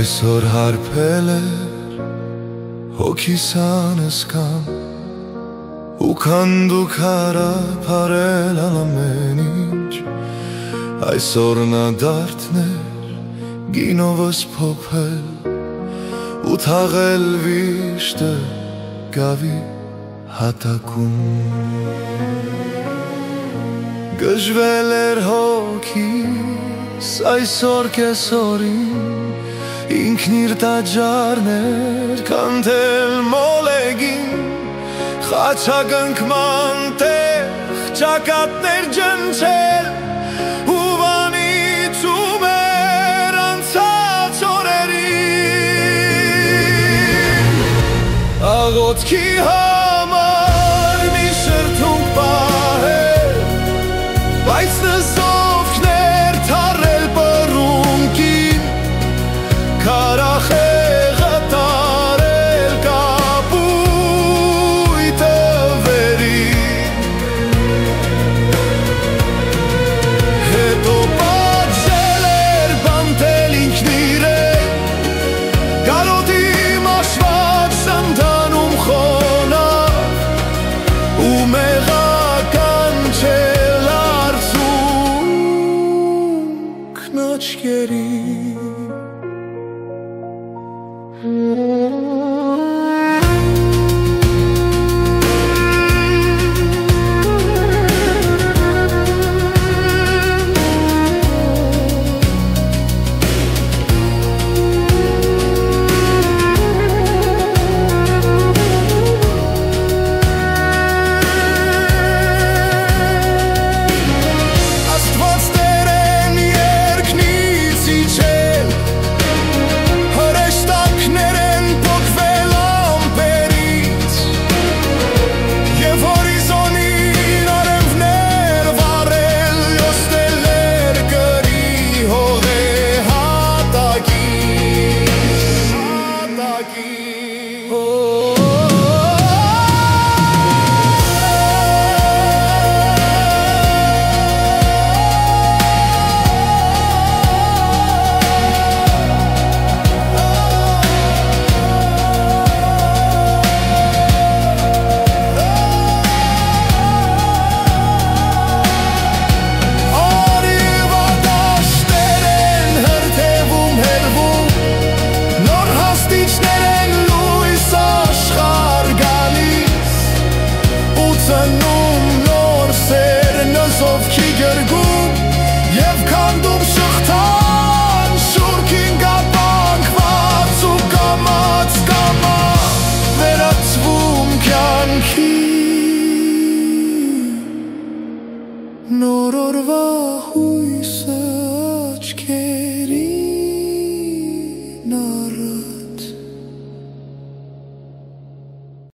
Այսօր հարբել էր հոգիս անսկան ու քանդուկ հարապարել ամեն ինչ Այսօր նա դարդներ գինովս փոփել ու թաղել վիշտը գավի հատակում Գժվել էր հոգիս այսօր կեսօրին Ինքն իր տաճարներ կանթել մոլեգին Խաչակնքման տեղ ճակատներ ջնջել ու վանից ու մեր անցած օրերին Աղոթքի համար մի շրթունք պահել Բայց նզովքներ թարել պռունկին Քարախեղը տարել կապույտը վերին Հետո պատժել էր բանտել ինքն իրեն Կարոտի մաշված սնդանում խոնավ ու մեղական չել արցունքն աչքերին Նոր օրվա հույսը